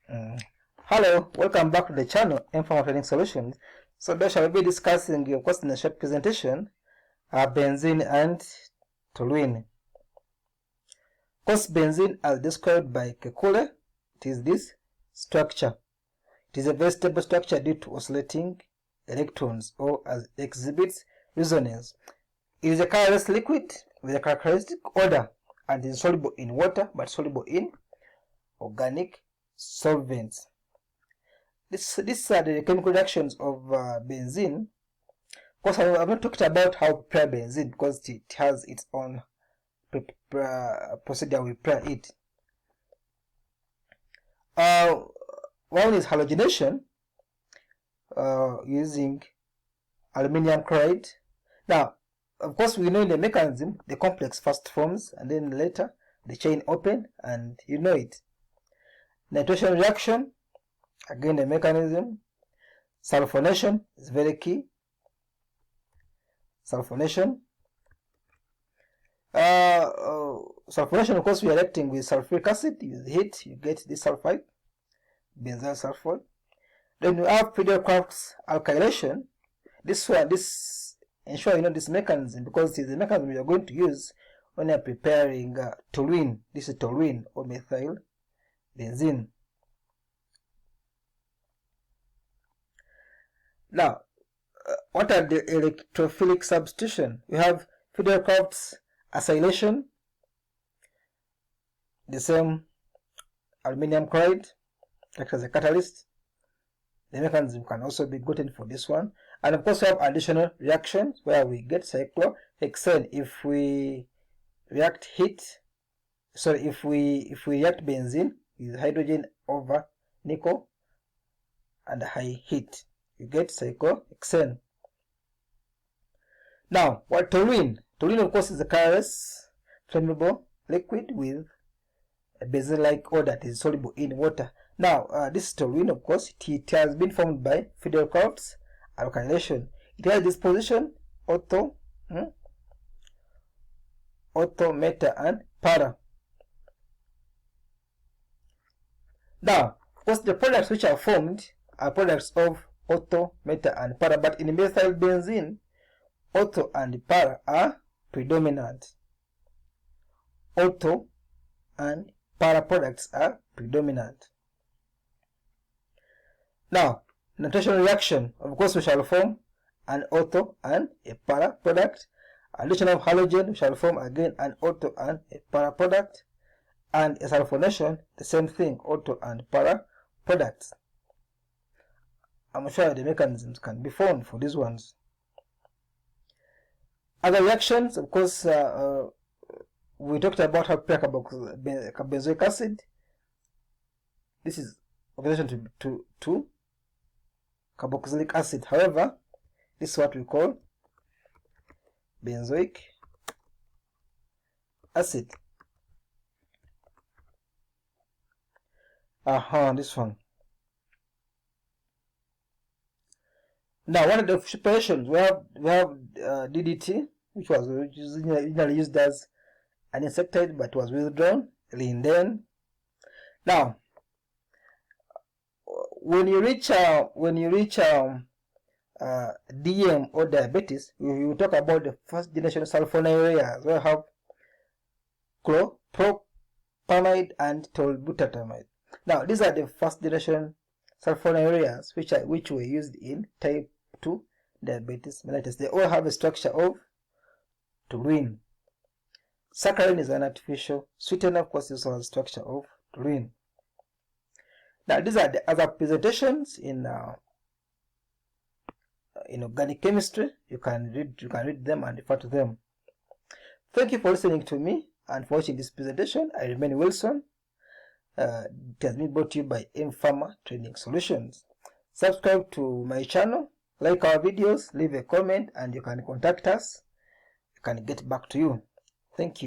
Hello, welcome back to the channel, Informal Trading Solutions. So today shall be discussing, of course, in a short presentation, benzene and toluene. Of course, benzene, as described by Kekule, it is this structure. It is a very stable structure due to oscillating electrons, or as it exhibits resonance. It is a colorless liquid with a characteristic odor and is soluble in water but soluble in organic solvents. These are the chemical reactions of benzene. Of course, I've not talked about how to prepare benzene because it has its own procedure we prepare it. One is halogenation using aluminium chloride. Now, of course, we know in the mechanism the complex first forms and then later the chain open, and you know it. Nitration reaction, again the mechanism. Sulfonation is very key. Sulfonation. Sulfonation, of course, we are reacting with sulfuric acid. With heat, you get this sulfide, benzyl sulfide. Then we have Friedel-Crafts alkylation. This ensure you know this mechanism because it is the mechanism you are going to use when you are preparing toluene. This is toluene or methyl benzene. Now, what are the electrophilic substitution? We have Friedel-Crafts acylation, the same aluminium chloride acts as a catalyst. The mechanism can also be gotten for this one. And of course, we have additional reactions where we get cyclohexane if we react if we react benzene with hydrogen over nickel and high heat, you get cyclohexane. Now, what toluene? Toluene, of course, is a colorless, flammable liquid with a benzene-like odor that is soluble in water. Now, this toluene, of course, it has been formed by Friedel-Crafts alkylation. It has this position ortho, meta, and para. Now, of course, the products which are formed are products of ortho, meta, and para, but in methyl benzene, ortho and para are predominant. Ortho and para products are predominant. Now, nitration reaction, of course, we shall form an ortho and a para product. Addition of halogen, we shall form again an ortho and a para product. And a sulfonation, the same thing, ortho and para products. I'm sure the mechanisms can be found for these ones. Other reactions, of course, we talked about how to prepare carboxylic acid. This is oxidation to carboxylic acid. However, this is what we call benzoic acid. This one. Now, one of the preparations we have DDT, which was originally used as an insecticide but was withdrawn. Linden. Now, when you reach DM or diabetes, we will talk about the first generation sulfonylureas. We have chlorpropamide and tolbutamide. Now, these are the first generation sulfonylureas which were used in type 2 diabetes mellitus. They all have a structure of toluene. Saccharin is an artificial sweetener, of course, this has a structure of toluene. Now, these are the other presentations in organic chemistry. You can read them and refer to them. Thank you for listening to me and for watching this presentation. I remain Wilson. It has been brought to you by Informal Trading Solutions. Subscribe to my channel, like our videos, leave a comment, and you can contact us. We can get back to you. Thank you.